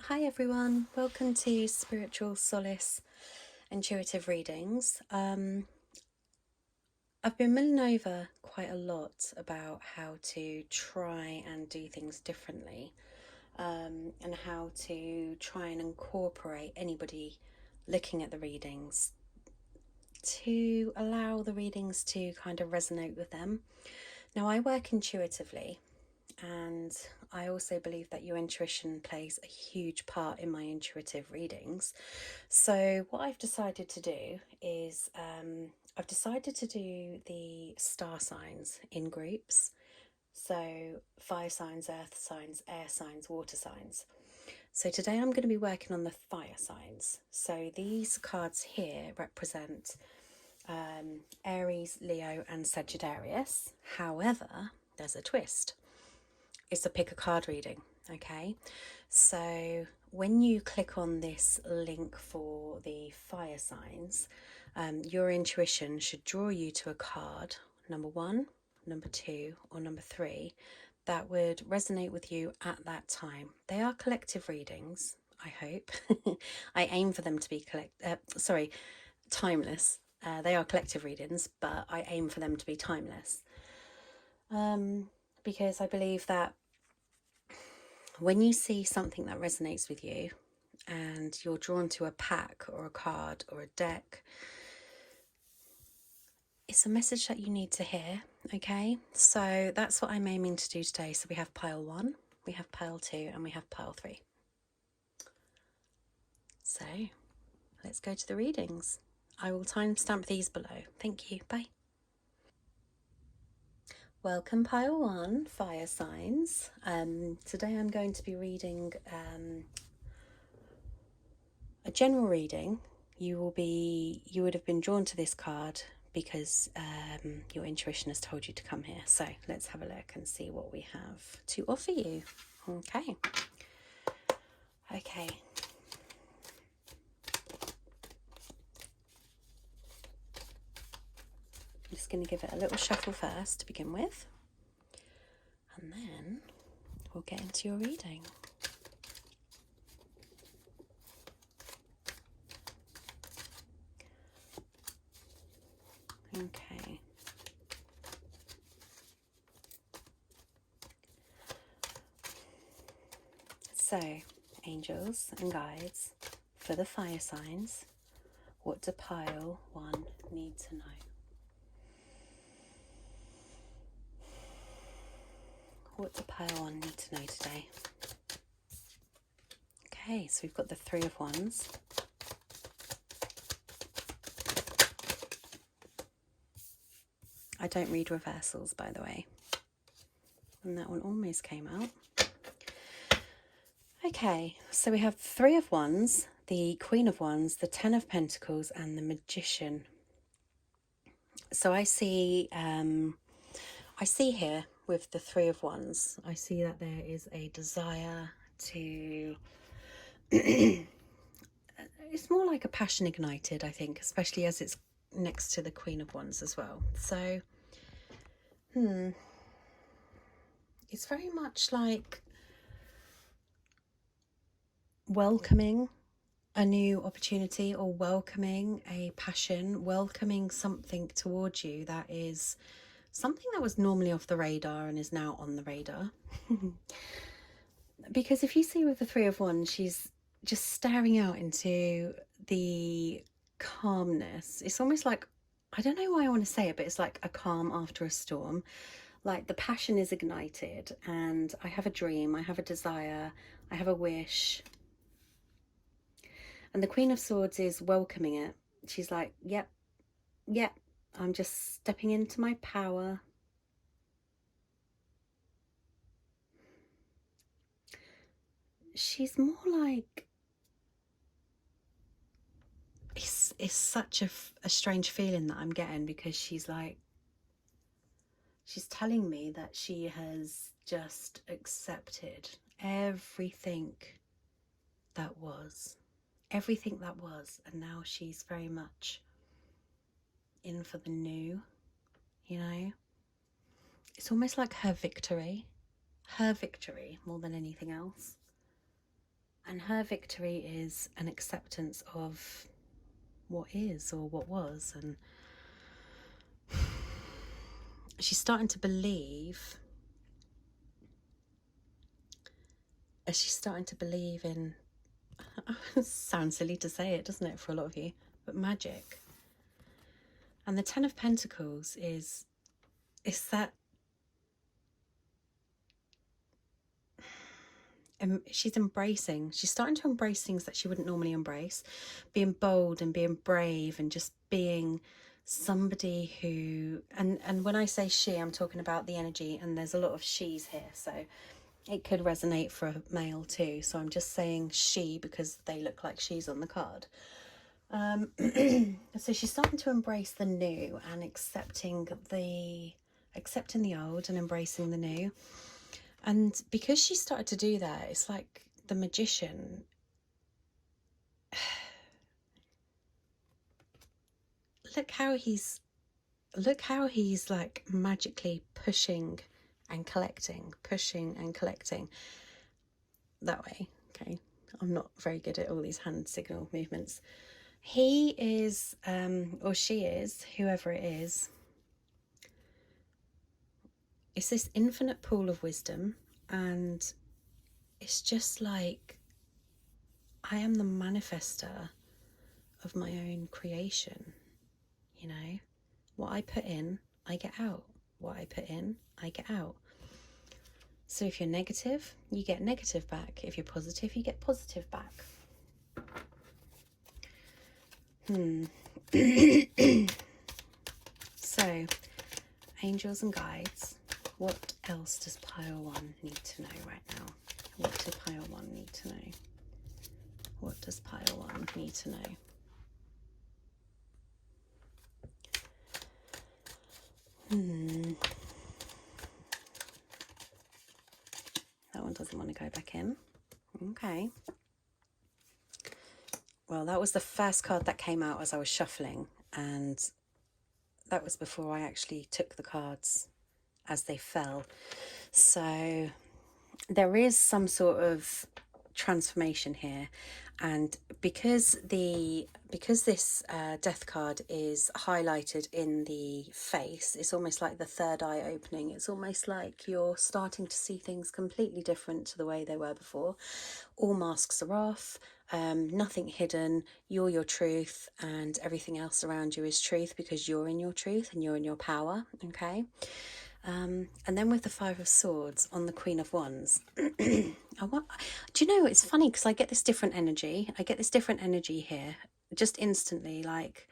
Hi everyone, welcome to Spiritual Solace Intuitive Readings. I've been mulling over quite a lot about how to try and do things differently, and how to try and incorporate anybody looking at the readings to allow the readings to kind of resonate with them. Now, I work intuitively, and I also believe that your intuition plays a huge part in my intuitive readings. So what I've decided to do is I've decided to do the star signs in groups. So fire signs, earth signs, air signs, water signs. So today I'm going to be working on the fire signs. So these cards here represent Aries, Leo and Sagittarius. However, there's a twist. It's a pick a card reading, okay? So when you click on this link for the fire signs, your intuition should draw you to a card, number 1, number 2, or number 3, that would resonate with you at that time. They are collective readings, I hope. I aim for them to be timeless. They are collective readings, but I aim for them to be timeless. Because I believe that when you see something that resonates with you and you're drawn to a pack or a card or a deck, it's a message that you need to hear, okay? So that's what I'm aiming to do today. So we have pile 1, we have pile 2, and we have pile 3. So let's go to the readings. I will timestamp these below. Thank you. Bye. Welcome, pile 1, fire signs. Today I'm going to be reading a general reading. You would have been drawn to this card because your intuition has told you to come here. So let's have a look and see what we have to offer you. Okay. I'm just going to give it a little shuffle first to begin with, and then we'll get into your reading. Okay. So, angels and guides, for the fire signs, what do pile 1 need to know? What do pile 1 need to know today? Okay, so we've got the 3 of Wands. I don't read reversals, by the way. And that one almost came out. Okay, so we have 3 of Wands, the Queen of Wands, the 10 of Pentacles, and the Magician. So I see here with the 3 of Wands, I see that there is a desire to... It's more like a passion ignited, I think, especially as it's next to the Queen of Wands as well. So, it's very much like welcoming a new opportunity, or welcoming a passion, welcoming something towards you that is something that was normally off the radar and is now on the radar. Because if you see with the 3 of Wands, she's just staring out into the calmness. It's almost like, I don't know why I want to say it, but it's like a calm after a storm. Like the passion is ignited, and I have a dream, I have a desire, I have a wish. And the Queen of Swords is welcoming it. She's like, yep, I'm just stepping into my power. She's more like, it's such a strange feeling that I'm getting, because she's like, she's telling me that she has just accepted everything that was, and now she's very much in for the new, you know? It's almost like her victory more than anything else. And her victory is an acceptance of what is or what was. And she's starting to believe, in, sounds silly to say it, doesn't it, for a lot of you, but magic. And the Ten of Pentacles is that she's starting to embrace things that she wouldn't normally embrace, being bold and being brave and just being somebody who, and when I say she, I'm talking about the energy, and there's a lot of she's here, so it could resonate for a male too, so I'm just saying she because they look like she's on the card. So she's starting to embrace the new and accepting the old and embracing the new. And because she started to do that, it's like the magician. Look how he's like magically pushing and collecting that way. Okay, I'm not very good at all these hand signal movements. He is, or she is, whoever it is, it's this infinite pool of wisdom, and it's just like, I am the manifester of my own creation. You know, what I put in, I get out. What I put in, I get out. So if you're negative, you get negative back. If you're positive, you get positive back. So, angels and guides, what else does pile 1 need to know right now? What does pile 1 need to know? What does pile 1 need to know? That one doesn't want to go back in. Okay. Well, that was the first card that came out as I was shuffling, and that was before I actually took the cards as they fell. So there is some sort of transformation here, and because this death card is highlighted in the face, it's almost like the third eye opening. It's almost like you're starting to see things completely different to the way they were before. All masks are off, nothing hidden, you're your truth, and everything else around you is truth because you're in your truth and you're in your power. Okay. And then with the Five of Swords on the Queen of Wands, do you know, it's funny because I get this different energy. Here just instantly, like,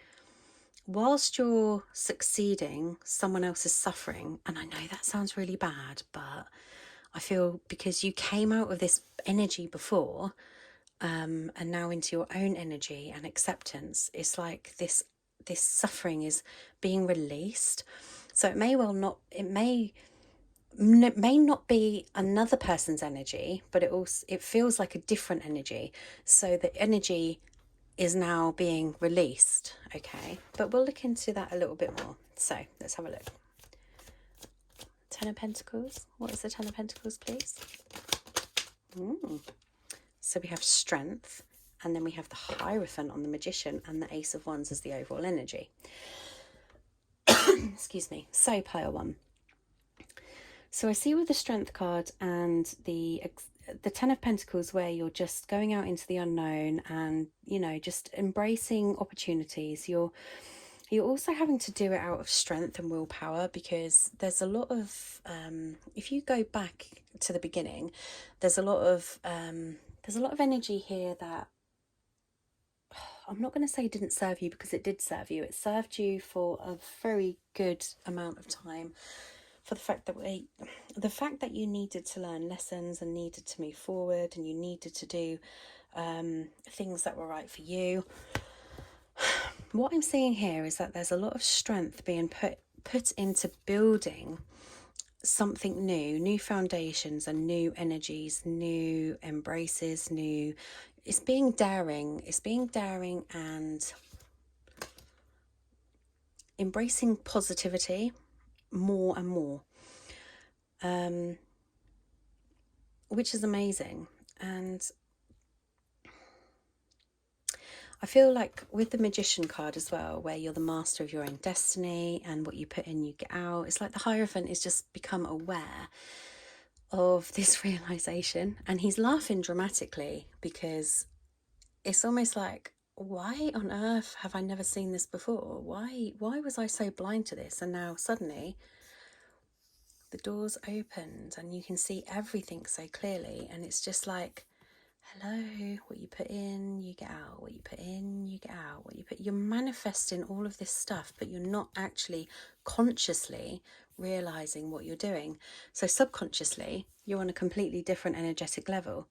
whilst you're succeeding, someone else is suffering. And I know that sounds really bad, but I feel because you came out of this energy before, and now into your own energy and acceptance, it's like this suffering is being released. So it may not be another person's energy, but it feels like a different energy. So the energy is now being released. Okay, but we'll look into that a little bit more. So let's have a look. Ten of Pentacles. What is the Ten of Pentacles, please? So we have strength, and then we have the Hierophant on the Magician, and the Ace of Wands as the overall energy. Excuse me. So pile 1. So I see with the Strength card and the Ten of Pentacles, where you're just going out into the unknown and, you know, just embracing opportunities. You're also having to do it out of strength and willpower, because there's a lot of if you go back to the beginning, there's a lot of energy here that I'm not going to say didn't serve you, because it did serve you. It served you for a very good amount of time, for the fact that you needed to learn lessons and needed to move forward, and you needed to do things that were right for you. What I'm seeing here is that there's a lot of strength being put into building something new foundations and new energies, new embraces, it's being daring and embracing positivity more and more, which is amazing. And I feel like with the Magician card as well, where you're the master of your own destiny and what you put in, you get out. It's like the Hierophant is just become aware of this realization, and he's laughing dramatically because it's almost like, why on earth have I never seen this before? Why was I so blind to this? And now suddenly the doors opened and you can see everything so clearly, and it's just like, hello, what you put in, you get out. What you put in, you get out. You're manifesting all of this stuff, but you're not actually consciously realizing what you're doing. So subconsciously, you're on a completely different energetic level.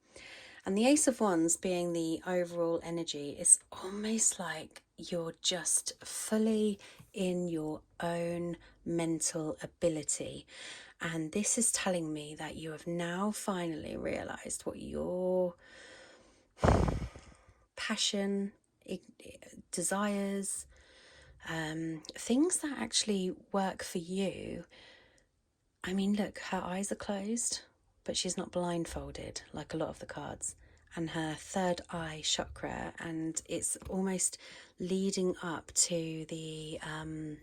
And the Ace of Wands being the overall energy, is almost like you're just fully in your own mental ability. And this is telling me that you have now finally realized what your passion, desires, things that actually work for you. I mean, look, her eyes are closed, but she's not blindfolded like a lot of the cards. And her third eye chakra, and it's almost leading up to the oh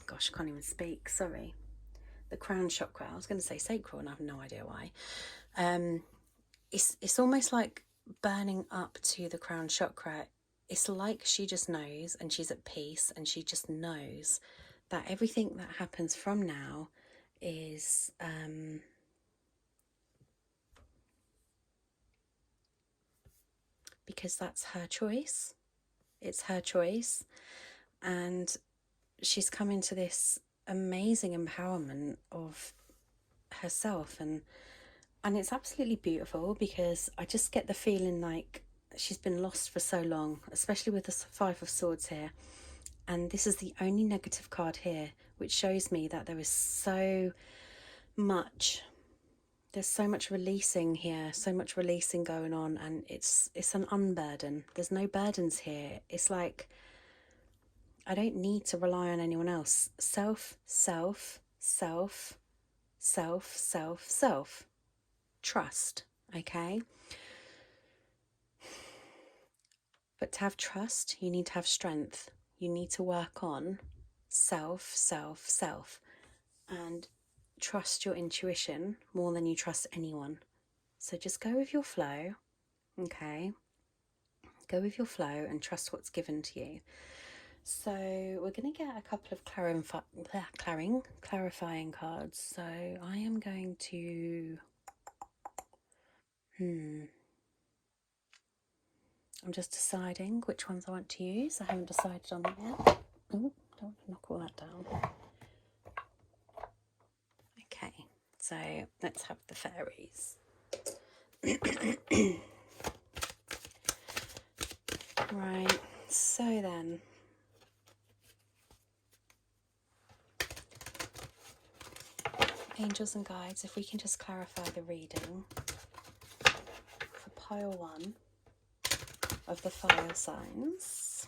gosh, I can't even speak. Sorry, the crown chakra. I was going to say sacral, and I have no idea why. It's almost like burning up to the crown chakra. It's like she just knows, and she's at peace, and she just knows that everything that happens from now is because that's her choice. It's her choice, and she's come into this amazing empowerment of herself, and it's absolutely beautiful, because I just get the feeling like she's been lost for so long, especially with the Five of Swords here. And this is the only negative card here, which shows me that there is so much, there's so much releasing here, so much releasing going on, and it's an unburden. There's no burdens here. It's like, I don't need to rely on anyone else. Self, self, self, self, self, self. Trust, okay? But to have trust, you need to have strength. You need to work on self, self, self. And trust your intuition more than you trust anyone. So just go with your flow, okay? Go with your flow and trust what's given to you. So we're going to get a couple of clarifying cards. So I am going to... I'm just deciding which ones I want to use. I haven't decided on that yet. Oh, don't knock all that down. Okay, so let's have the fairies. Right, so then, angels and guides, if we can just clarify the reading for pile 1 of the fire signs,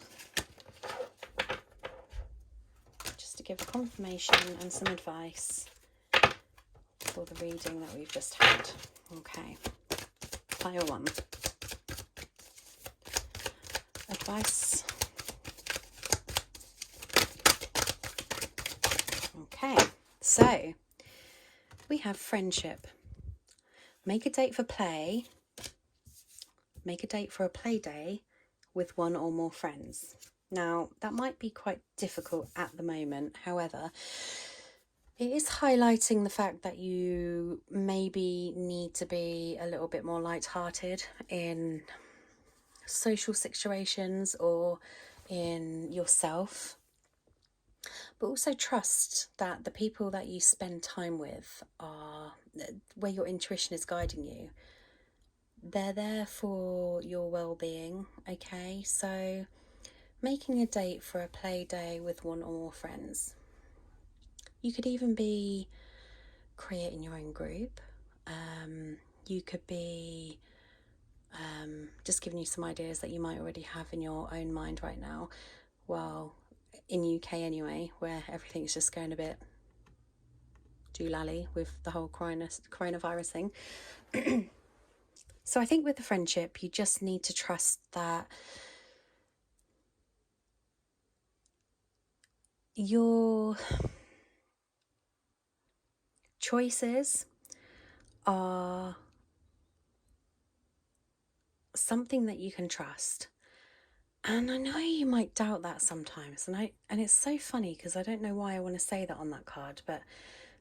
just to give a confirmation and some advice for the reading that we've just had. Okay, pile 1. Advice. Okay, so we have friendship. Make a date for play. Make a date for a play day with one or more friends. Now, that might be quite difficult at the moment. However, it is highlighting the fact that you maybe need to be a little bit more light-hearted in social situations or in yourself, but also trust that the people that you spend time with are where your intuition is guiding you. They're there for your well-being, okay? So making a date for a play day with one or more friends. You could even be creating your own group. You could be just giving you some ideas that you might already have in your own mind right now. Well, in UK anyway, where everything's just going a bit doolally with the whole coronavirus thing. So I think with the friendship, you just need to trust that your choices are something that you can trust. And I know you might doubt that sometimes, and it's so funny because I don't know why I want to say that on that card, but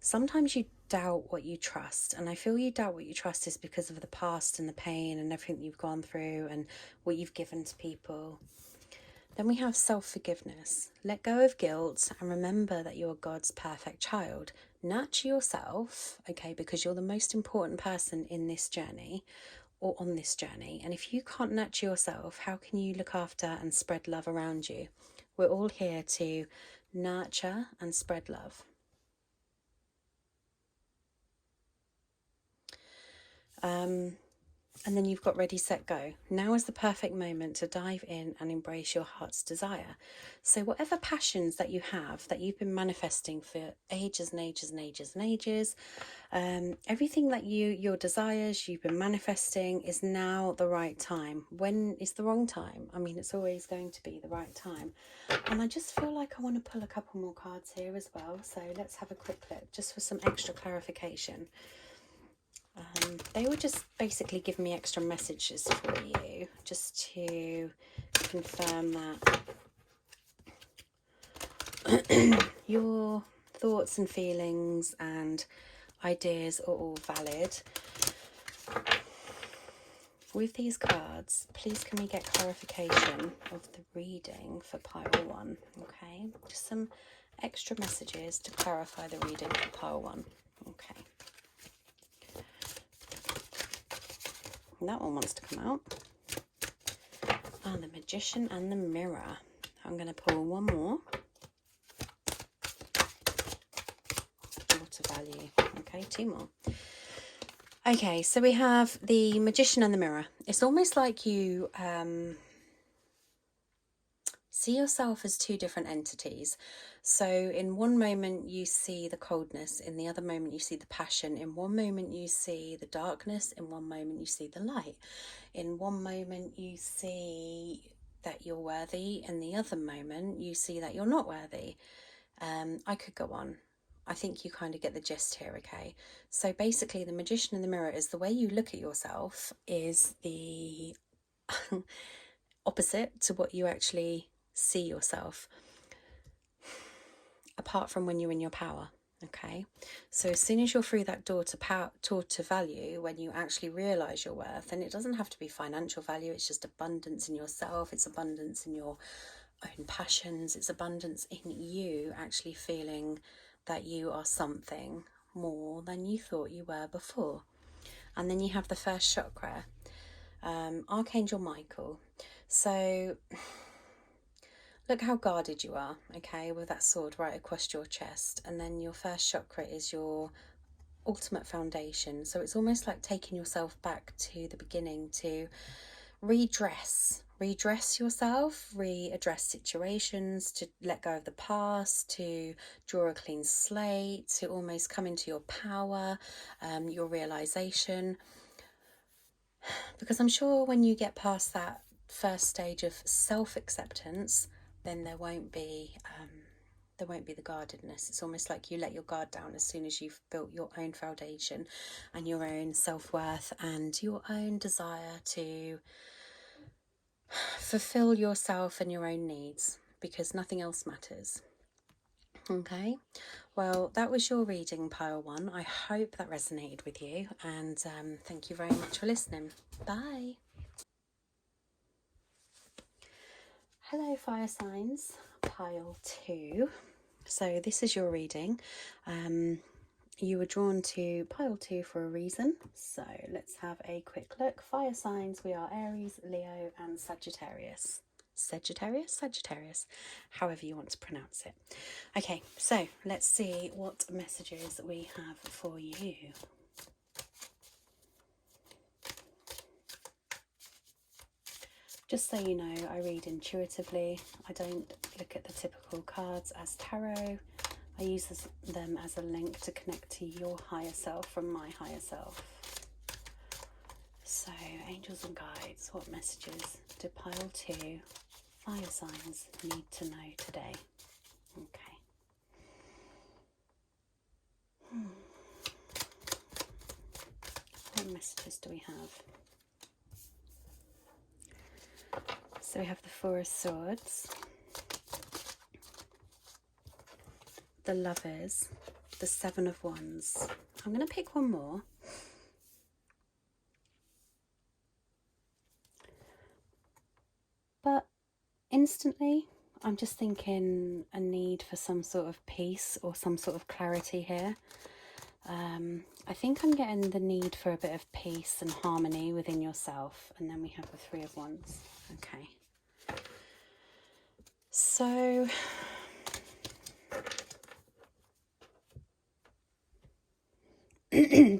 sometimes you doubt what you trust, and I feel you doubt what you trust is because of the past and the pain and everything you've gone through and what you've given to people. Then we have self-forgiveness. Let go of guilt and remember that you're God's perfect child. Nurture yourself, okay, because you're the most important person in this journey or on this journey. And if you can't nurture yourself, how can you look after and spread love around you? We're all here to nurture and spread love. And then you've got ready, set, go. Now is the perfect moment to dive in and embrace your heart's desire. So whatever passions that you have, that you've been manifesting for ages and ages and ages and ages, everything that your desires you've been manifesting, is now the right time. When is the wrong time? I mean, it's always going to be the right time. And I just feel like I want to pull a couple more cards here as well. So let's have a quick look just for some extra clarification. They would just basically give me extra messages for you, just to confirm that your thoughts and feelings and ideas are all valid. With these cards, please can we get clarification of the reading for pile 1, okay? Just some extra messages to clarify the reading for pile 1, okay? That one wants to come out. And the Magician and the Mirror. I'm going to pull one more. Water value. Okay, 2 more. Okay, so we have the Magician and the Mirror. It's almost like you see yourself as 2 different entities. So in one moment you see the coldness, in the other moment you see the passion, in one moment you see the darkness, in one moment you see the light, in one moment you see that you're worthy, in the other moment you see that you're not worthy. I could go on. I think you kind of get the gist here, okay? So basically the Magician and the Mirror is the way you look at yourself is the opposite to what you actually see yourself, apart from when you're in your power, okay? So as soon as you're through that door to power, door to value, when you actually realize your worth, and it doesn't have to be financial value, it's just abundance in yourself, it's abundance in your own passions, it's abundance in you actually feeling that you are something more than you thought you were before. And then you have the first chakra, Archangel Michael. So look how guarded you are, okay, with that sword right across your chest. And then your first chakra is your ultimate foundation. So it's almost like taking yourself back to the beginning to redress yourself, readdress situations, to let go of the past, to draw a clean slate, to almost come into your power, your realization. Because I'm sure when you get past that first stage of self-acceptance, then there won't be the guardedness. It's almost like you let your guard down as soon as you've built your own foundation and your own self-worth and your own desire to fulfill yourself and your own needs, because nothing else matters. Okay, well, that was your reading, pile 1. I hope that resonated with you, and thank you very much for listening. Bye. Hello, fire signs, pile 2. So this is your reading. You were drawn to pile 2 for a reason. So let's have a quick look. Fire signs, we are Aries, Leo and Sagittarius. Sagittarius, however you want to pronounce it. Okay, so let's see what messages we have for you. Just so you know, I read intuitively. I don't look at the typical cards as tarot. I use them as a link to connect to your higher self from my higher self. So, angels and guides, what messages do pile 2 fire signs need to know today? Okay. What messages do we have? So we have the 4 of Swords, the Lovers, the 7 of Wands. I'm going to pick one more. But instantly, I'm just thinking a need for some sort of peace or some sort of clarity here. I think I'm getting the need for a bit of peace and harmony within yourself. And then we have the 3 of Wands. Okay. So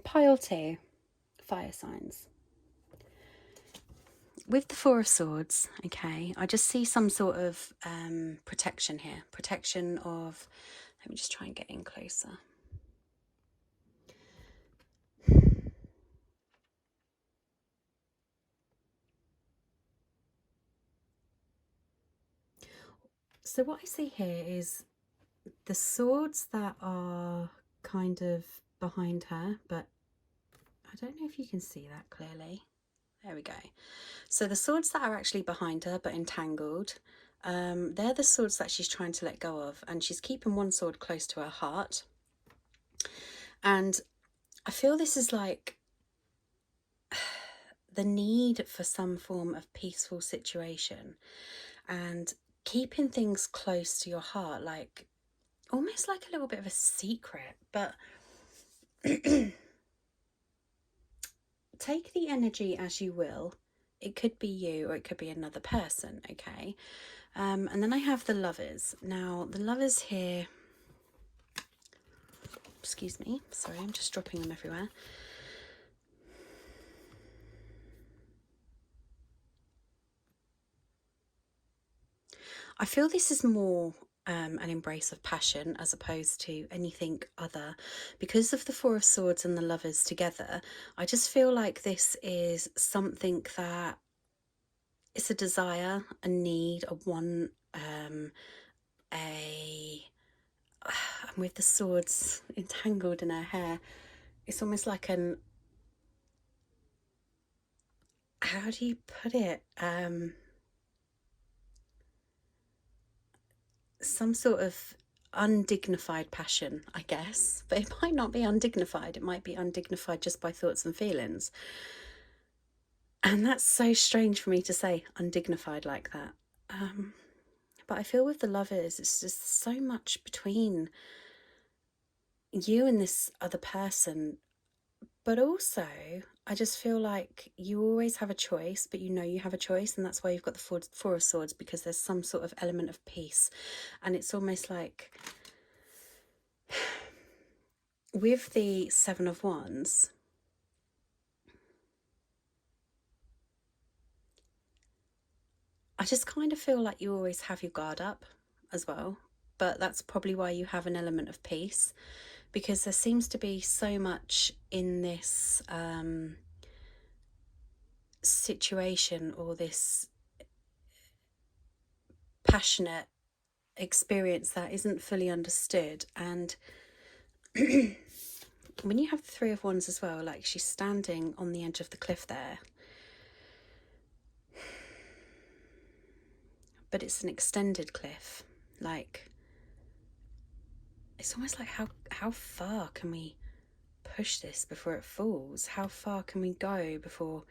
pile 2, fire signs. With the 4 of Swords, okay, I just see some sort of protection here. Protection of, let me just try and get in closer. So what I see here is the swords that are kind of behind her, but I don't know if you can see that clearly. There we go. So the swords that are actually behind her but entangled, they're the swords that she's trying to let go of, and she's keeping one sword close to her heart. And I feel this is like the need for some form of peaceful situation and keeping things close to your heart, like almost like a little bit of a secret. But take the energy as you will. It could be you or it could be another person, okay? And then I have the Lovers. Now, the Lovers here, excuse me, sorry, I'm just dropping them everywhere. I feel this is more an embrace of passion as opposed to anything other. Because of the 4 of Swords and the Lovers together, I just feel like this is something that it's a desire, a need, a want, and with the swords entangled in her hair, it's almost like an, how do you put it? Some sort of undignified passion, I guess, but it might not be undignified. It might be undignified just by thoughts and feelings. And that's so strange for me to say, undignified like that. But I feel with the Lovers, it's just so much between you and this other person. But also, I just feel like you always have a choice, but you know you have a choice, and that's why you've got the 4 of Swords, because there's some sort of element of peace. And it's almost like with the 7 of Wands, I just kind of feel like you always have your guard up as well. But that's probably why you have an element of peace, because there seems to be so much in this situation, or this passionate experience that isn't fully understood. And when you have the 3 of Wands as well, like she's standing on the edge of the cliff there, but it's an extended cliff. Like, it's almost like how far can we push this before it falls? How far can we go before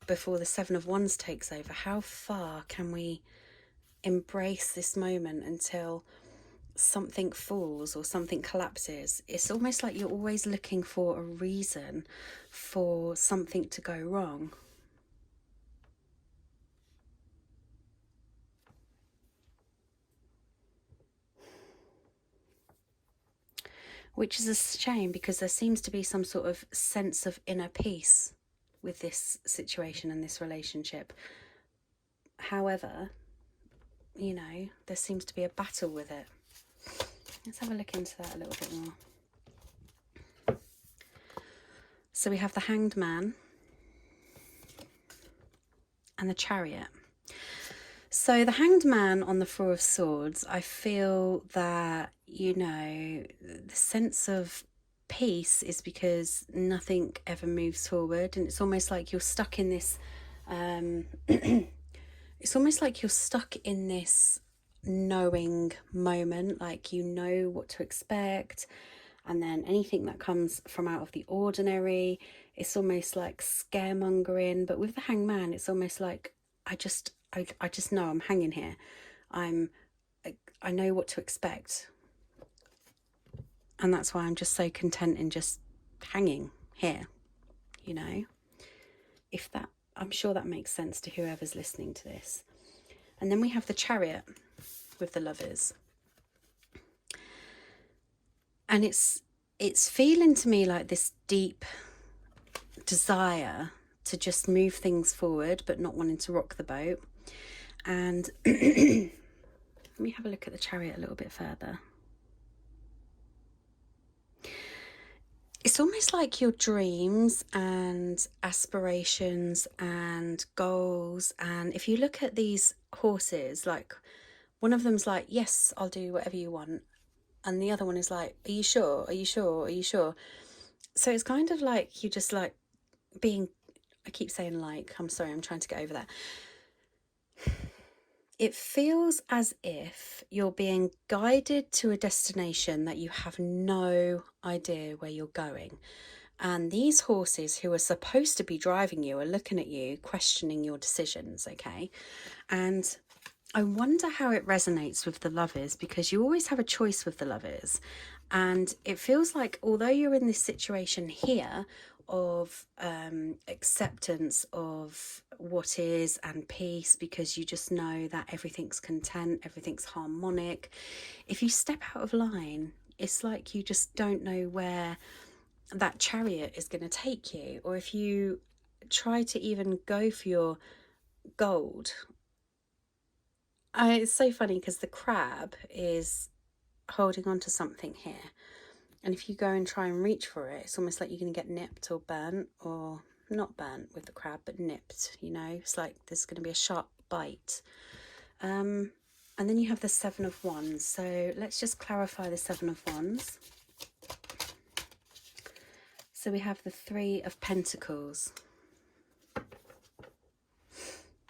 the 7 of Wands takes over? How far can we embrace this moment until something falls or something collapses? It's almost like you're always looking for a reason for something to go wrong. Which is a shame, because there seems to be some sort of sense of inner peace with this situation and this relationship. However, you know, there seems to be a battle with it. Let's have a look into that a little bit more. So we have the Hanged Man, and the Chariot. So the Hanged Man on the Four of Swords, I feel that, you know, the sense of peace is because nothing ever moves forward, and it's almost like you're stuck in this it's almost like you're stuck in this knowing moment, like you know what to expect, and then anything that comes from out of the ordinary, it's almost like scaremongering. But with the Hanged Man, it's almost like I just know I'm hanging here. I know what to expect, and that's why I'm just so content in just hanging here, you know. If that, I'm sure that makes sense to whoever's listening to this. And then we have the Chariot with the Lovers. And it's feeling to me like this deep desire to just move things forward, but not wanting to rock the boat. And let me have a look at the Chariot a little bit further. It's almost like your dreams and aspirations and goals. And if you look at these horses, like one of them's like, yes, I'll do whatever you want. And the other one is like, are you sure? Are you sure? Are you sure? So it's kind of like you're just like being, I keep saying like, I'm sorry, I'm trying to get over that. It feels as if you're being guided to a destination that you have no idea where you're going. And these horses who are supposed to be driving you are looking at you, questioning your decisions, okay? And I wonder how it resonates with the Lovers, because you always have a choice with the Lovers. And it feels like although you're in this situation here of acceptance of what is and peace, because you just know that everything's content, everything's harmonic, if you step out of line, it's like you just don't know where that Chariot is going to take you. Or if you try to even go for your gold, it's so funny because the crab is holding on to something here, and if you go and try and reach for it, it's almost like you're going to get nipped or burnt, or not burnt with the crab, but nipped, you know. It's like there's going to be a sharp bite. And then you have the Seven of Wands. So let's just clarify the Seven of Wands. So we have the Three of Pentacles.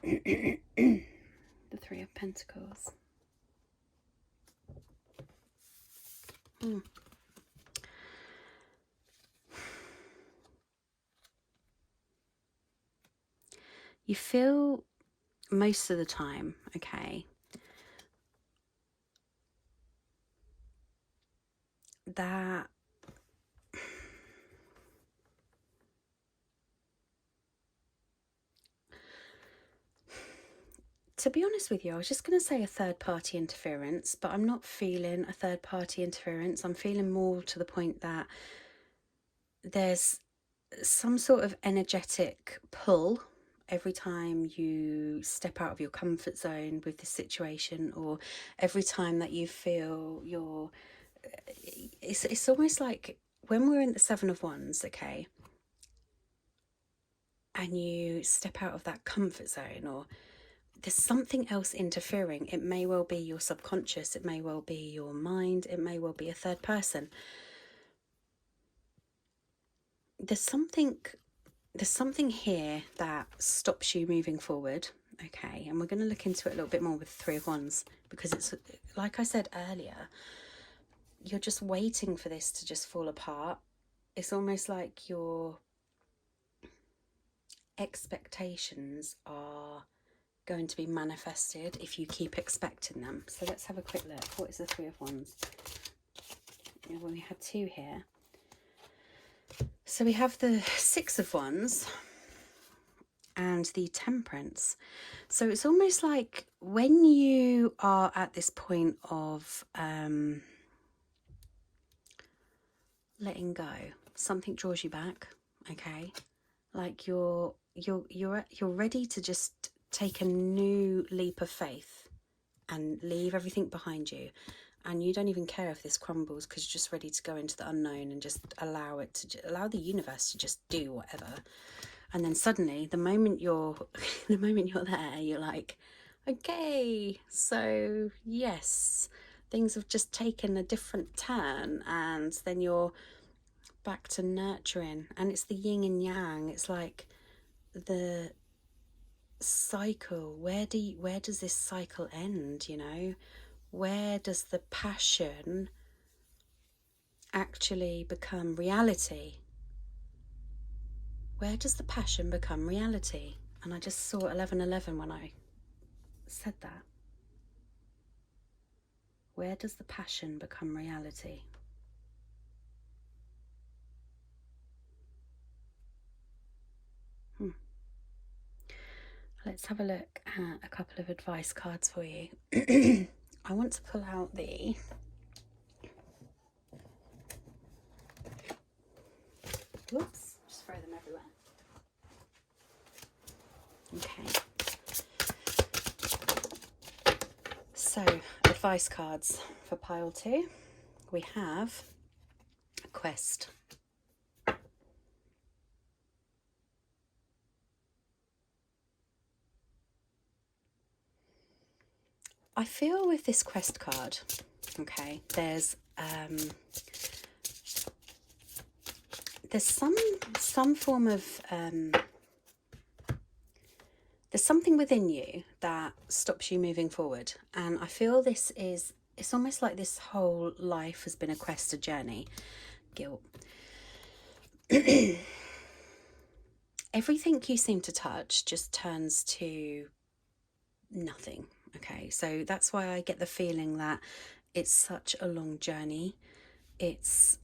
The Three of Pentacles. You feel most of the time, okay, that to be honest with you, I was just going to say a third-party interference, but I'm not feeling a third-party interference. I'm feeling more to the point that there's some sort of energetic pull every time you step out of your comfort zone with this situation, or every time that you feel you're... It's almost like when we're in the Seven of Wands, okay, and you step out of that comfort zone, or there's something else interfering. It may well be your subconscious, it may well be your mind, it may well be a third person. There's something here that stops you moving forward, okay? And we're going to look into it a little bit more with the Three of Wands, because it's like I said earlier, you're just waiting for this to just fall apart. It's almost like your expectations are going to be manifested if you keep expecting them. So let's have a quick look. What is the Three of Wands? Well, we had two here. So we have the Six of Wands and the Temperance. So it's almost like when you are at this point of letting go, something draws you back, okay? Like you're ready to just take a new leap of faith and leave everything behind you, and you don't even care if this crumbles, because you're just ready to go into the unknown and just allow the universe to just do whatever. And then suddenly, the moment you're the moment you're there, you're like, okay, so yes, things have just taken a different turn, and then you're back to nurturing. And it's the yin and yang. It's like the cycle. Where does this cycle end, you know? Where does the passion actually become reality? Where does the passion become reality? And I just saw 11:11 when I said that. Where does the passion become reality? Let's have a look at a couple of advice cards for you. I want to pull out the whoops, just throw them everywhere. Okay. So, advice cards for pile 2. We have a quest. I feel with this quest card, okay, there's some form of there's something within you that stops you moving forward. And I feel it's almost like this whole life has been a quest, a journey. Guilt. Everything you seem to touch just turns to nothing. Okay, so that's why I get the feeling that it's such a long journey. It's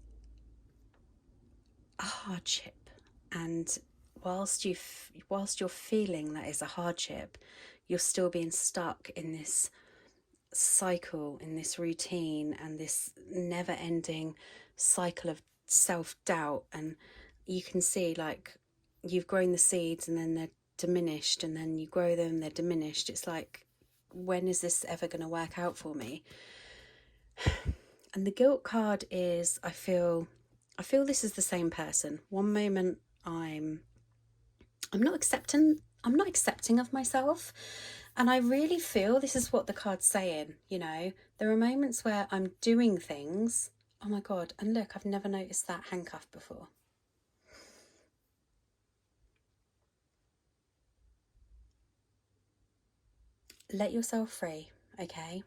a hardship, and whilst you're feeling that is a hardship, you're still being stuck in this cycle, in this routine, and this never-ending cycle of self-doubt. And you can see, like, you've grown the seeds and then they're diminished, and then you grow them, they're diminished. It's like, when is this ever going to work out for me? And the guilt card is, I feel this is the same person. One moment I'm not accepting of myself, and I really feel this is what the card's saying, you know. There are moments where I'm doing things, oh my god, and look, I've never noticed that handcuff before. Let yourself free, okay?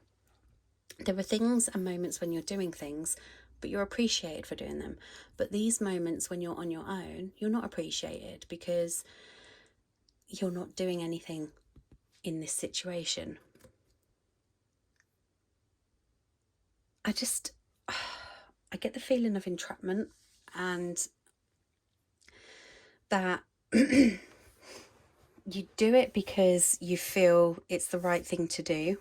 There are things and moments when you're doing things, but you're appreciated for doing them. But these moments when you're on your own, you're not appreciated because you're not doing anything in this situation. I get the feeling of entrapment, and that you do it because you feel it's the right thing to do.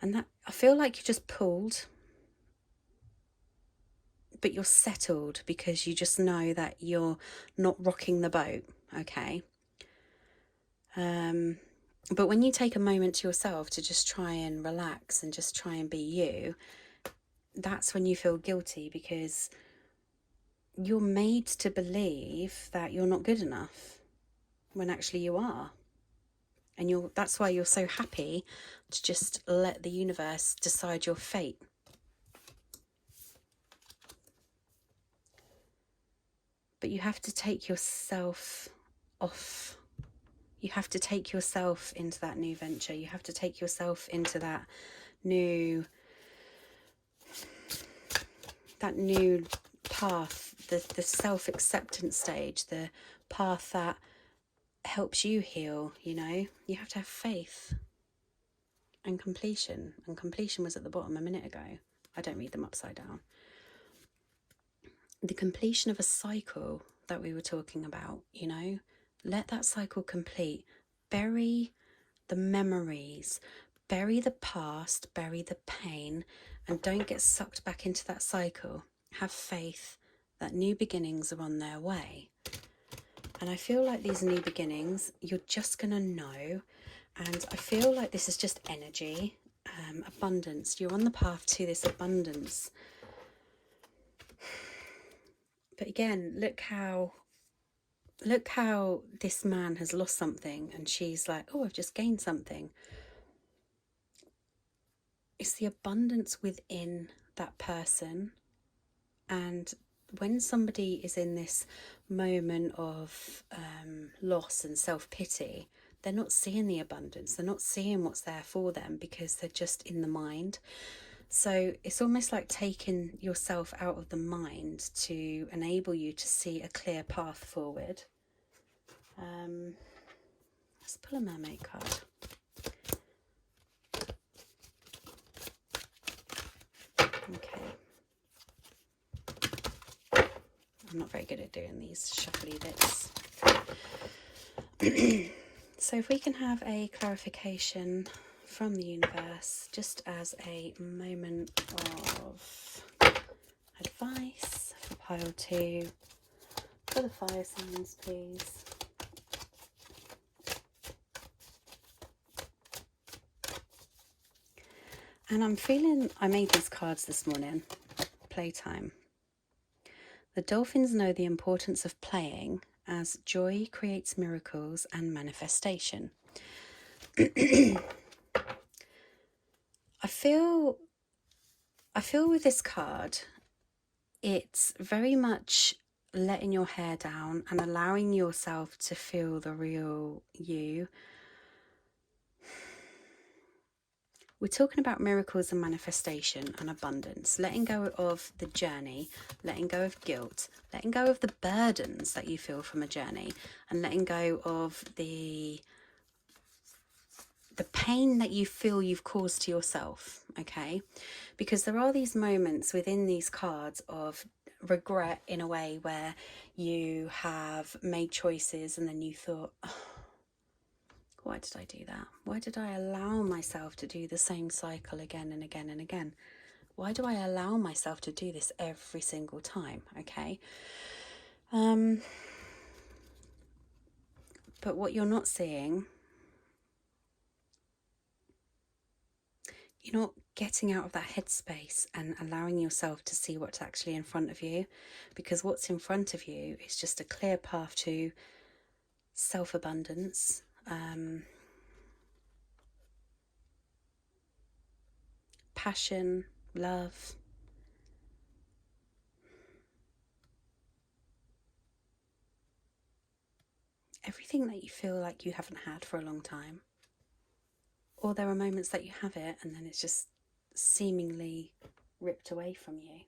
And that, I feel like you're just pulled, but you're settled because you just know that you're not rocking the boat, okay? But when you take a moment to yourself to just try and relax and just try and be you, that's when you feel guilty, because you're made to believe that you're not good enough when actually you are. And that's why you're so happy to just let the universe decide your fate. But you have to take yourself off. You have to take yourself into that new venture. You have to take yourself into that new path, the self-acceptance stage, the path that helps you heal, you know. You have to have faith and completion. And completion was at the bottom a minute ago. I don't read them upside down. The completion of a cycle that we were talking about, you know, let that cycle complete. Bury the memories, bury the past, bury the pain, and don't get sucked back into that cycle. Have faith that new beginnings are on their way. And I feel like these new beginnings, you're just going to know. And I feel like this is just energy, abundance. You're on the path to this abundance. But again, look how this man has lost something and she's like, oh, I've just gained something. It's the abundance within that person. And when somebody is in this moment of loss and self-pity, they're not seeing the abundance. They're not seeing what's there for them because they're just in the mind. So it's almost like taking yourself out of the mind to enable you to see a clear path forward. Let's pull a mermaid card. Okay. I'm not very good at doing these shuffly bits. So if we can have a clarification from the universe, just as a moment of advice for pile 2, for the fire signs, please. And I'm feeling, I made these cards this morning, playtime. The dolphins know the importance of playing as joy creates miracles and manifestation. I feel with this card, it's very much letting your hair down and allowing yourself to feel the real you. We're talking about miracles and manifestation and abundance, letting go of the journey, letting go of guilt, letting go of the burdens that you feel from a journey, and letting go of the pain that you feel you've caused to yourself, okay? Because there are these moments within these cards of regret in a way where you have made choices and then you thought, oh, why did I do that? Why did I allow myself to do the same cycle again and again and again? Why do I allow myself to do this every single time? Okay. But what you're not seeing, you're not getting out of that headspace and allowing yourself to see what's actually in front of you, because what's in front of you is just a clear path to self-abundance, passion, love, everything that you feel like you haven't had for a long time. Or there are moments that you have it and then it's just seemingly ripped away from you.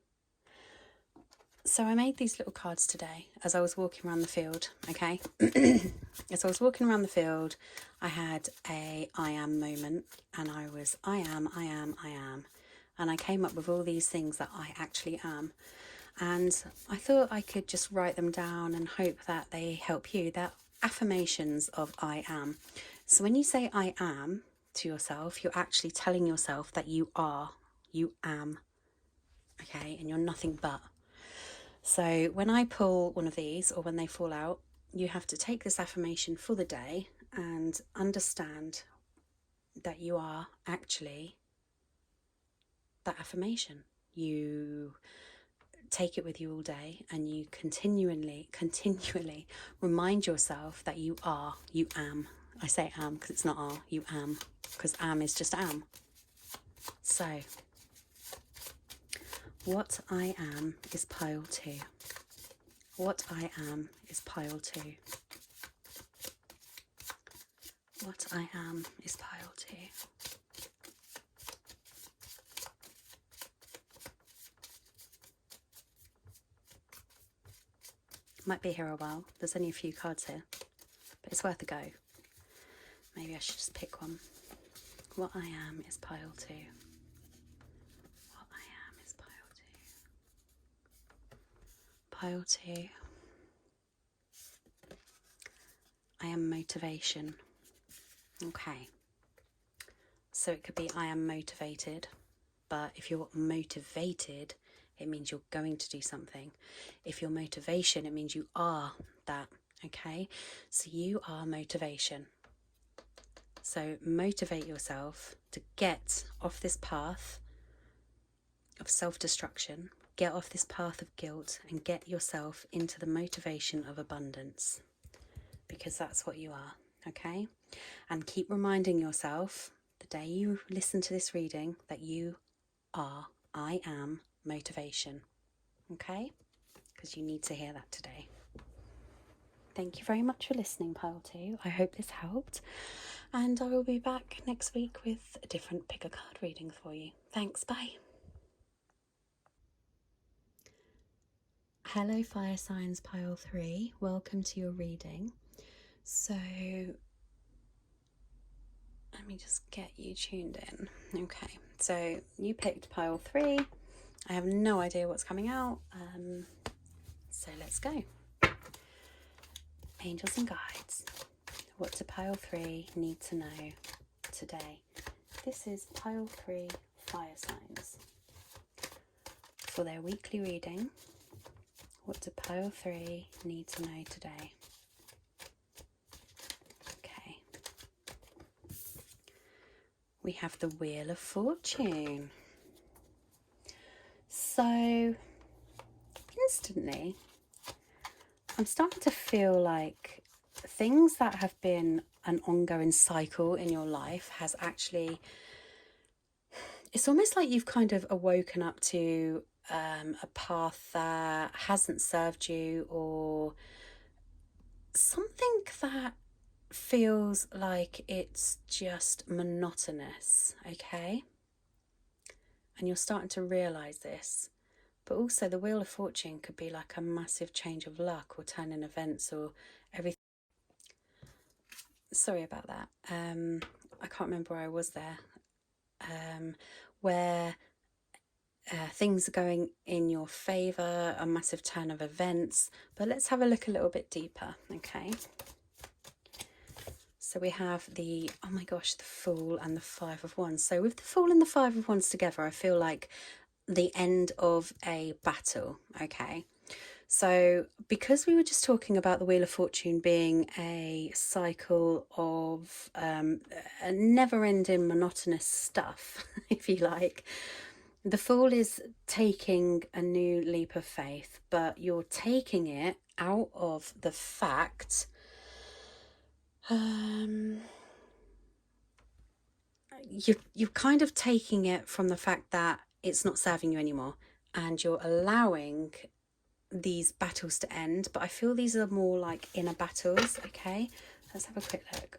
So I made these little cards today as I was walking around the field, okay? As I was walking around the field, I had a I am moment, and I was I am. And I came up with all these things that I actually am. And I thought I could just write them down and hope that they help you. They're affirmations of I am. So when you say I am to yourself, you're actually telling yourself that you are, you am, okay? And you're nothing but. So when I pull one of these, or when they fall out, you have to take this affirmation for the day and understand that you are actually that affirmation. You take it with you all day and you continually remind yourself that you are, you am. I say am because it's not are, you am, because am is just am. So what I am is pile 2. What I am is pile 2. What I am is pile 2. Might be here a while. There's only a few cards here, but it's worth a go. Maybe I should just pick one. What I am is pile 2. What I am is pile 2. Pile 2. I am motivation. Okay. So it could be I am motivated, but if you're motivated, it means you're going to do something. If you're motivation, it means you are that, okay? So you are motivation. So motivate yourself to get off this path of self-destruction, get off this path of guilt and get yourself into the motivation of abundance, because that's what you are, okay? And keep reminding yourself the day you listen to this reading that you are, I am motivation, okay? Because you need to hear that today. Thank you very much for listening, Pile 2. I hope this helped. And I will be back next week with a different pick a card reading for you. Thanks, bye. Hello, Fire Signs Pile 3. Welcome to your reading. So, let me just get you tuned in. Okay, so you picked Pile 3. I have no idea what's coming out. So let's go. Angels and guides. What do Pile 3 need to know today? This is Pile 3 Fire Signs. For their weekly reading, what do Pile 3 need to know today? Okay. We have the Wheel of Fortune. So, instantly, I'm starting to feel like things that have been an ongoing cycle in your life has actually, it's almost like you've kind of awoken up to a path that hasn't served you, or something that feels like it's just monotonous, okay? And you're starting to realise this. But also the Wheel of Fortune could be like a massive change of luck or turn in events or everything. Sorry about that. I can't remember where I was there. Where things are going in your favour, a massive turn of events. But let's have a look a little bit deeper, okay? So we have the, oh my gosh, the Fool and the Five of Wands. So with the Fool and the Five of Wands together, I feel like the end of a battle, okay? So because we were just talking about the Wheel of Fortune being a cycle of a never-ending monotonous stuff, if you like, the Fool is taking a new leap of faith, but you're taking it out of the fact you're kind of taking it from the fact that it's not serving you anymore, and you're allowing these battles to end. But I feel these are more like inner battles, okay? Let's have a quick look.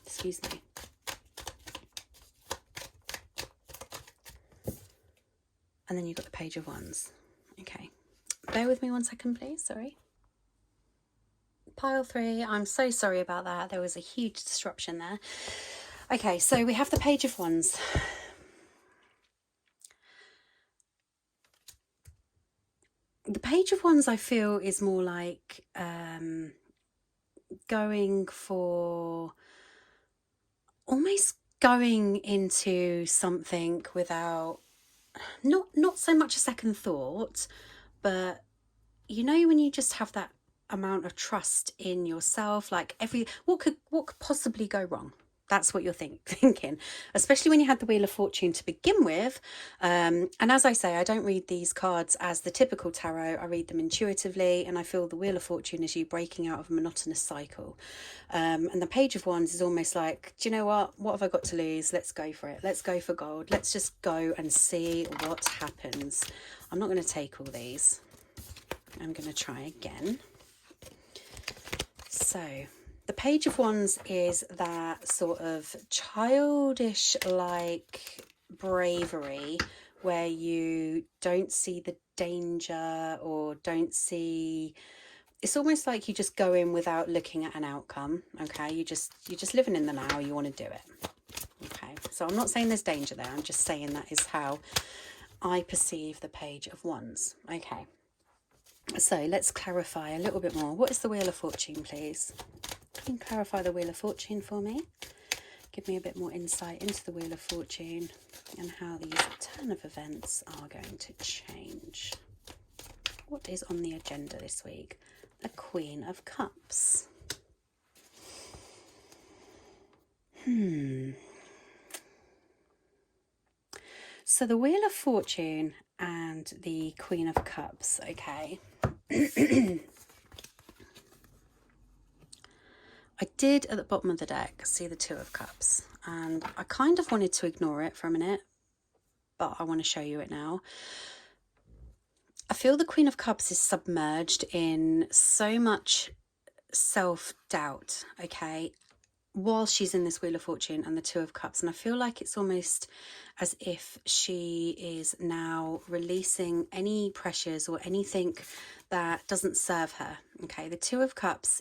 Excuse me. And then you've got the Page of Wands. Okay, bear with me 1 second, please. Sorry. Pile 3, I'm so sorry about that. There was a huge disruption there. Okay, so we have the Page of Wands. The Page of Wands, I feel, is more like going for, almost going into something without, not so much a second thought, but you know when you just have that amount of trust in yourself, like what could possibly go wrong? That's what you're thinking, especially when you had the Wheel of Fortune to begin with. And as I say, I don't read these cards as the typical tarot. I read them intuitively, and I feel the Wheel of Fortune is you breaking out of a monotonous cycle. And the Page of Wands is almost like, do you know what have I got to lose? Let's go for it. Let's go for gold. Let's just go and see what happens. I'm not going to take all these. I'm going to try again. So the Page of Wands is that sort of childish like bravery where you don't see the danger or don't see, it's almost like you just go in without looking at an outcome, okay? You're just living in the now, you want to do it. Okay, so I'm not saying there's danger there, I'm just saying that is how I perceive the Page of Wands. Okay, so let's clarify a little bit more. What is the Wheel of Fortune, please? Can you clarify the Wheel of Fortune for me? Give me a bit more insight into the Wheel of Fortune and how these turn of events are going to change. What is on the agenda this week? The Queen of Cups. So the Wheel of Fortune and and the Queen of Cups, okay? I did at the bottom of the deck see the Two of Cups, and I kind of wanted to ignore it for a minute, but I want to show you it now. I feel the Queen of Cups is submerged in so much self-doubt, okay, while she's in this Wheel of Fortune and the Two of Cups. And I feel like it's almost as if she is now releasing any pressures or anything that doesn't serve her, okay? The Two of Cups,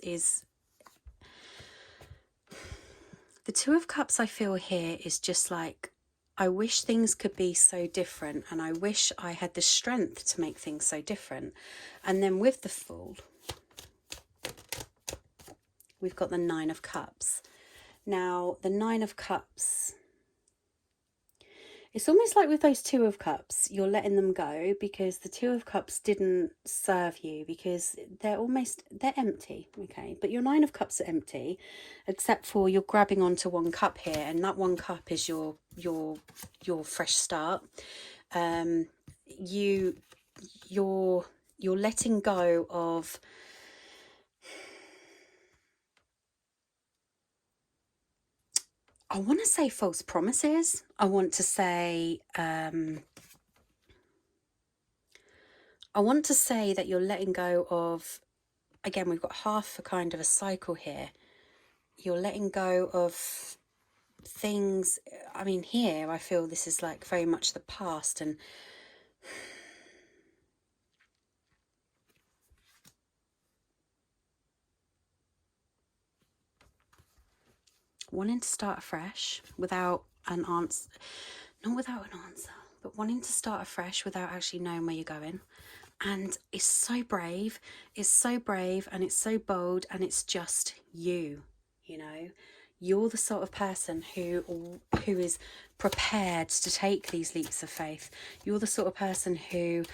I feel here is just like, I wish things could be so different, and I wish I had the strength to make things so different. And then with the Fool, we've got the Nine of Cups. Now, the Nine of Cups, it's almost like with those Two of Cups, you're letting them go because the Two of Cups didn't serve you, because they're empty, okay? But your Nine of Cups are empty, except for you're grabbing onto one cup here, and that one cup is your fresh start. You're letting go of, I want to say, false promises. I want to say that you're letting go of, again, we've got half a kind of a cycle here. You're letting go of things. I mean, here I feel this is like very much the past, and wanting to start afresh without an answer, not without an answer, but wanting to start afresh without actually knowing where you're going. And it's so brave, and it's so bold, and it's just you, you know. You're the sort of person who is prepared to take these leaps of faith. You're the sort of person who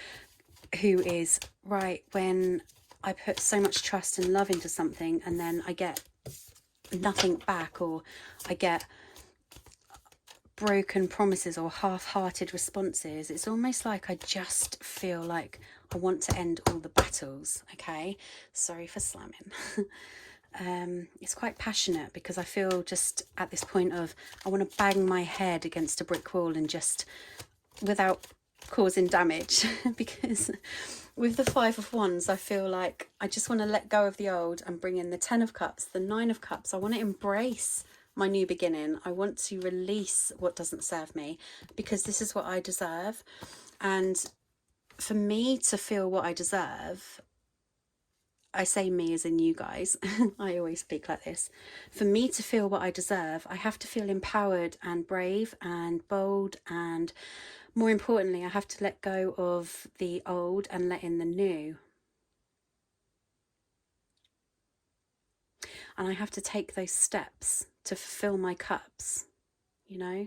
is, right, when I put so much trust and love into something and then I get nothing back, or I get broken promises or half-hearted responses, it's almost like I just feel like I want to end all the battles, okay? Sorry for slamming. It's quite passionate, because I feel just at this point of, I want to bang my head against a brick wall and just, without causing damage, because with the Five of Wands, I feel like I just want to let go of the old and bring in the Ten of Cups, the Nine of Cups. I want to embrace my new beginning. I want to release what doesn't serve me, because this is what I deserve. And for me to feel what I deserve, I say me as in you guys, I always speak like this. For me to feel what I deserve, I have to feel empowered and brave and bold, and more importantly, I have to let go of the old and let in the new. And I have to take those steps to fulfill my cups, you know?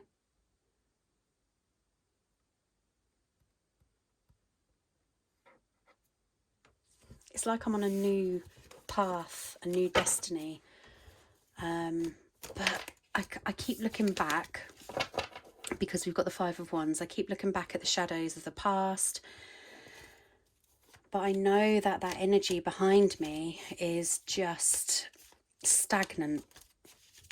It's like I'm on a new path, a new destiny. But I keep looking back, because we've got the Five of Wands. I keep looking back at the shadows of the past. But I know that that energy behind me is just stagnant.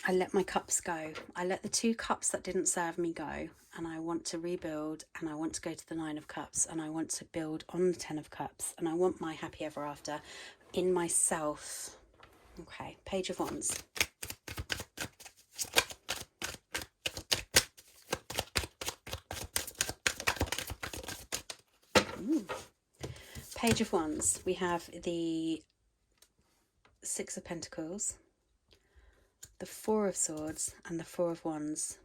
I let my cups go. I let the two cups that didn't serve me go. And I want to rebuild, and I want to go to the Nine of Cups, and I want to build on the Ten of Cups, and I want my happy ever after in myself. Okay, Page of Wands. Page of Wands. We have the Six of Pentacles, the Four of Swords, and the Four of Wands.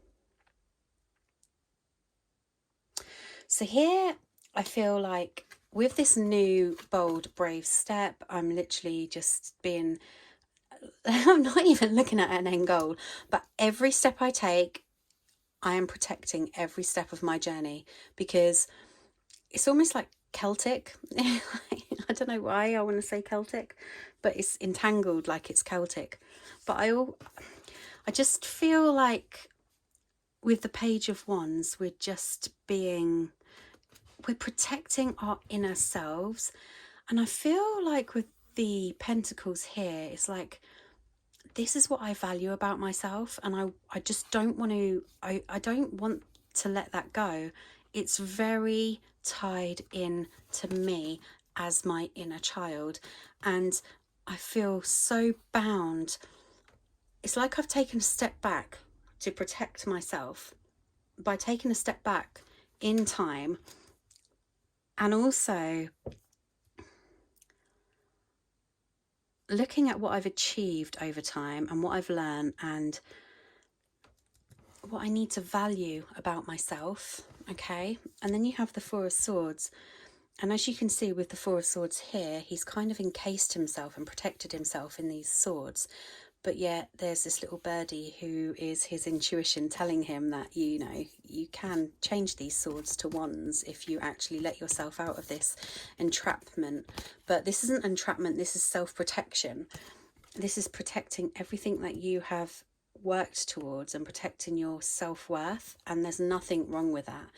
So here I feel like with this new, bold, brave step, I'm literally just being, I'm not even looking at an end goal, but every step I take, I am protecting every step of my journey, because it's almost like Celtic. I don't know why I want to say Celtic, but it's entangled like it's Celtic. But I just feel like with the Page of Wands, we're we're protecting our inner selves. And I feel like with the pentacles here, it's like, this is what I value about myself, and I just don't want to, I don't want to let that go. It's very tied in to me as my inner child, and I feel so bound. It's like I've taken a step back to protect myself by taking a step back in time, and also looking at what I've achieved over time and what I've learned and what I need to value about myself. Okay, and then you have the Four of Swords, and as you can see with the Four of Swords here, he's kind of encased himself and protected himself in these swords, but yet there's this little birdie who is his intuition telling him that, you know, you can change these swords to wands if you actually let yourself out of this entrapment. But this isn't entrapment, this is self-protection. This is protecting everything that you have worked towards and protecting your self-worth, and there's nothing wrong with that.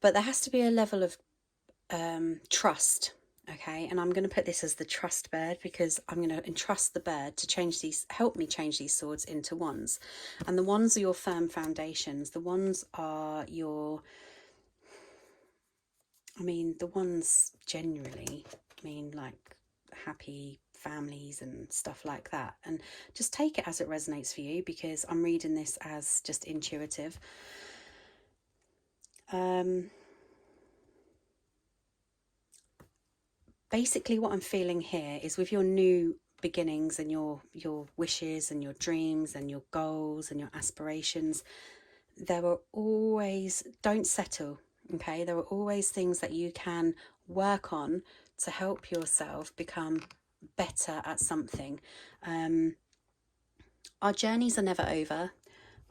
But there has to be a level of trust. Okay, and I'm going to put this as the trust bird, because I'm going to entrust the bird to change these, help me change these swords into wands. And the wands are your firm foundations. The wands are your, I mean, the wands generally mean like happy families and stuff like that. And just take it as it resonates for you, because I'm reading this as just intuitive. Basically what I'm feeling here is, with your new beginnings and your wishes and your dreams and your goals and your aspirations, there are always, don't settle, okay? There are always things that you can work on to help yourself become better at something. Our journeys are never over.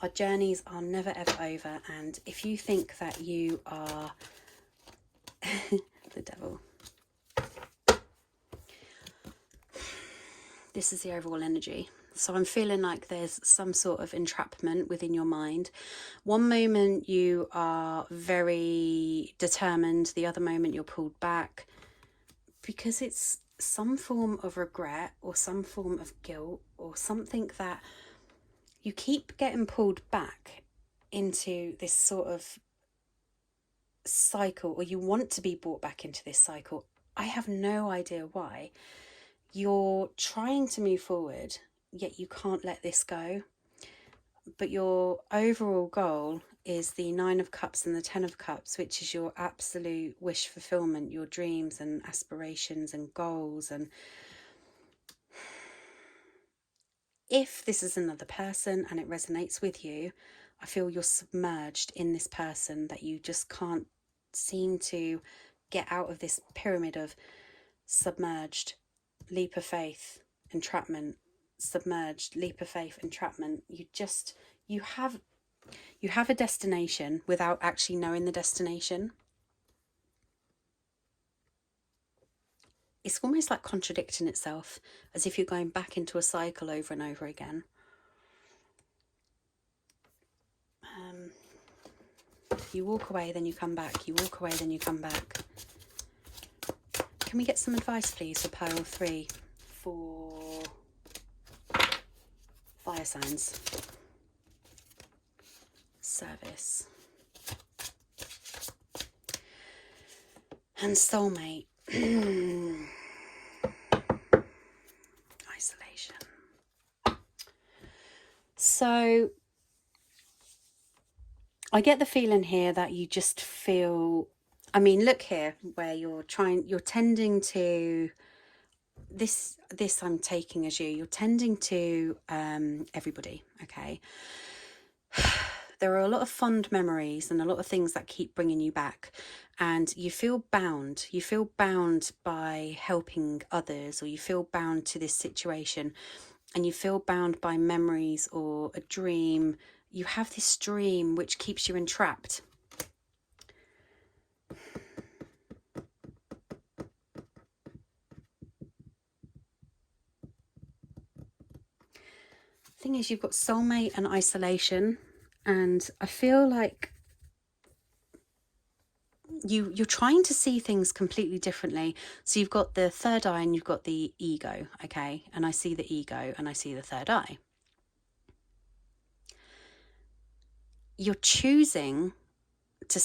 Our journeys are never ever over. And if you think that you are the devil, this is the overall energy. So I'm feeling like there's some sort of entrapment within your mind. One moment you are very determined, the other moment you're pulled back, because it's some form of regret or some form of guilt or something that you keep getting pulled back into this sort of cycle, or you want to be brought back into this cycle. I have no idea why. You're trying to move forward, yet you can't let this go. But your overall goal is the Nine of Cups and the Ten of Cups, which is your absolute wish fulfillment, your dreams and aspirations and goals. And if this is another person and it resonates with you, I feel you're submerged in this person, that you just can't seem to get out of this pyramid of submerged, leap of faith, entrapment, submerged, leap of faith, entrapment. You have a destination without actually knowing the destination. It's almost like contradicting itself, as if you're going back into a cycle over and over again. You walk away, then you come back. You walk away, then you come back. Can we get some advice, please, for pile 3 for fire signs? Service. And soulmate. Isolation. So I get the feeling here that you just feel, I mean, look here, where you're tending to, this I'm taking as you're tending to everybody, okay? There are a lot of fond memories and a lot of things that keep bringing you back, and you feel bound. You feel bound by helping others, or you feel bound to this situation, and you feel bound by memories or a dream. You have this dream which keeps you entrapped. Thing is, you've got soulmate and isolation, and I feel like you're trying to see things completely differently. So you've got the third eye and you've got the ego, okay? And I see the ego and I see the third eye. You're choosing to...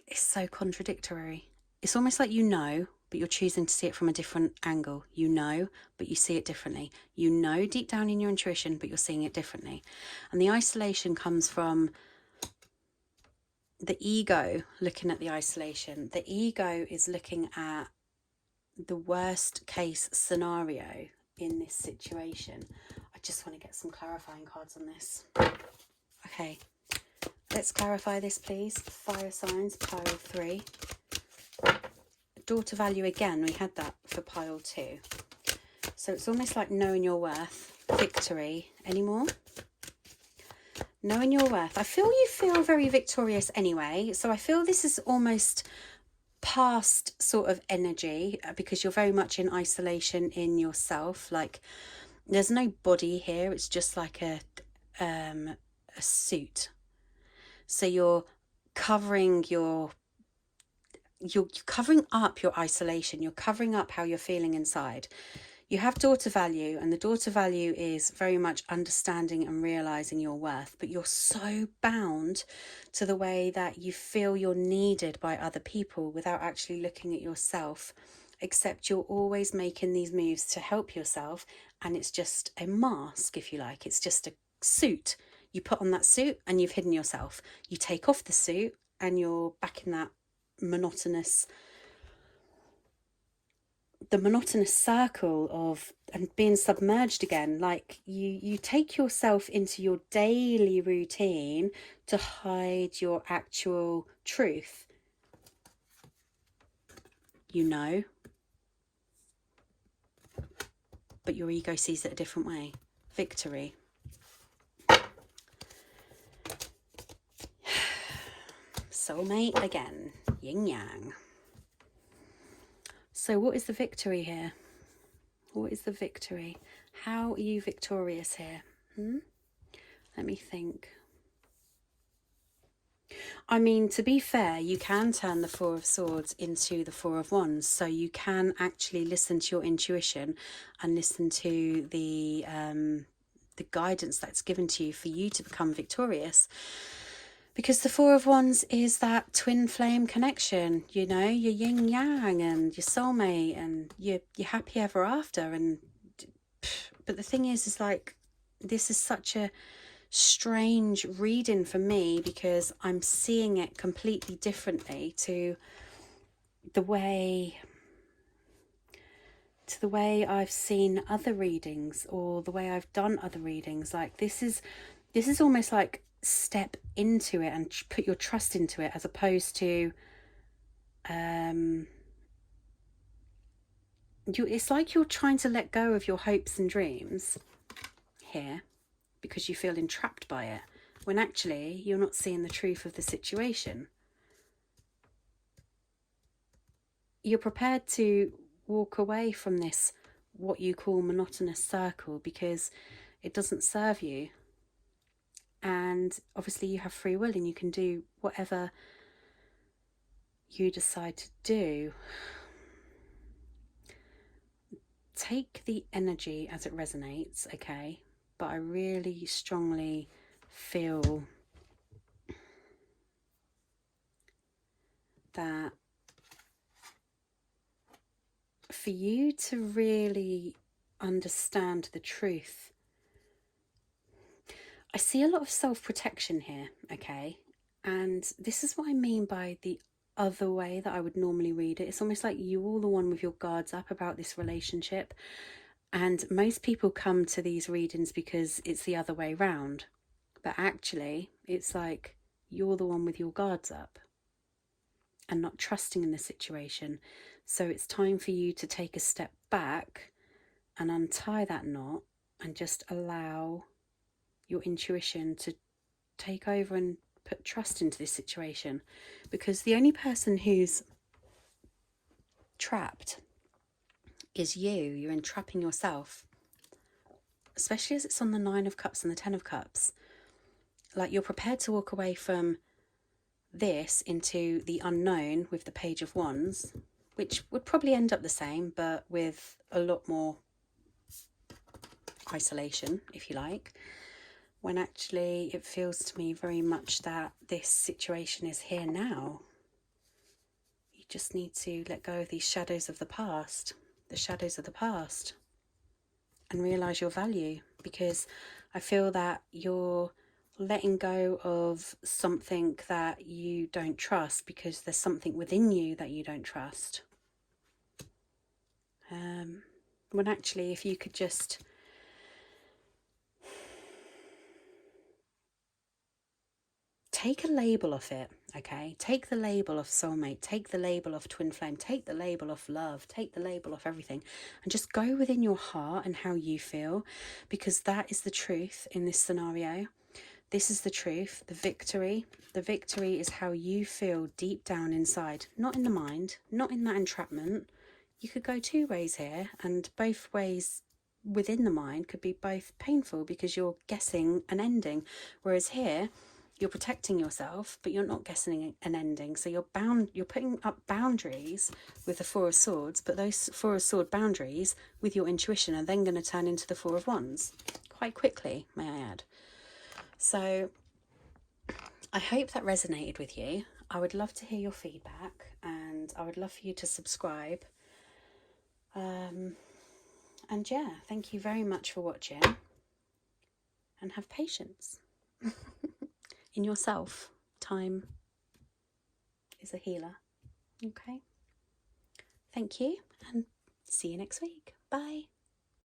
It's so contradictory. It's almost like you know, but you're choosing to see it from a different angle. You know, but you see it differently. You know deep down in your intuition, but you're seeing it differently. And the isolation comes from the ego looking at the isolation. The ego is looking at the worst case scenario in this situation. I just want to get some clarifying cards on this. Okay, let's clarify this, please. Fire signs, pile 3. Daughter value again, we had that for pile 2. So it's almost like knowing your worth. Victory. Any more? Knowing your worth. I feel you feel very victorious anyway. So I feel this is almost past sort of energy, because you're very much in isolation in yourself. Like there's no body here. It's just like a suit. So you're covering you're covering up your isolation. You're covering up how you're feeling inside. You have daughter value, and the daughter value is very much understanding and realizing your worth, but you're so bound to the way that you feel you're needed by other people without actually looking at yourself, except you're always making these moves to help yourself, and it's just a mask, if you like. It's just a suit. You put on that suit and you've hidden yourself. You take off the suit and you're back in that monotonous circle of and being submerged again. Like you take yourself into your daily routine to hide your actual truth, you know, but your ego sees it a different way. Victory. Soulmate again. Yin yang. So what is the victory here? What is the victory? How are you victorious here? Let me think. I mean, to be fair, you can turn the Four of Swords into the Four of Wands. So you can actually listen to your intuition and listen to the guidance that's given to you for you to become victorious. Because the Four of Wands is that twin flame connection, you know, your yin yang and your soulmate and your happy ever after. But the thing is like, this is such a strange reading for me, because I'm seeing it completely differently to the way I've seen other readings, or the way I've done other readings. Like this is almost like step into it and put your trust into it, as opposed to it's like you're trying to let go of your hopes and dreams here because you feel entrapped by it, when actually you're not seeing the truth of the situation. You're prepared to walk away from this, what you call monotonous circle, because it doesn't serve you. And obviously you have free will and you can do whatever you decide to do. Take the energy as it resonates, okay? But I really strongly feel that for you to really understand the truth, I see a lot of self-protection here, okay? And this is what I mean by the other way that I would normally read it. It's almost like you're all the one with your guards up about this relationship. And most people come to these readings because it's the other way round. But actually, it's like you're the one with your guards up and not trusting in the situation. So it's time for you to take a step back and untie that knot and just allow your intuition to take over and put trust into this situation. Because the only person who's trapped is you. You're entrapping yourself, especially as it's on the 9 of Cups and the 10 of Cups. like you're prepared to walk away from this into the unknown with the Page of Wands, which would probably end up the same, but with a lot more isolation, if you like, when actually it feels to me very much that this situation is here now. You just need to let go of these shadows of the past, and realise your value, because I feel that you're letting go of something that you don't trust because there's something within you that you don't trust. When actually, if you could just take a label off it, okay? Take the label of soulmate, take the label of twin flame, take the label of love, take the label of everything, and just go within your heart and how you feel, because that is the truth in this scenario. This is the truth, the victory. The victory is how you feel deep down inside, not in the mind, not in that entrapment. You could go two ways here, and both ways within the mind could be both painful because you're guessing an ending, whereas here you're protecting yourself but you're not guessing an ending. So you're putting up boundaries with the Four of Swords, but those Four of Swords boundaries with your intuition are then going to turn into the Four of Wands quite quickly, may I add. So I hope that resonated with you. I would love to hear your feedback, and I would love for you to subscribe. And yeah, thank you very much for watching, and have patience in yourself. Time is a healer. Okay. Thank you, and see you next week. Bye.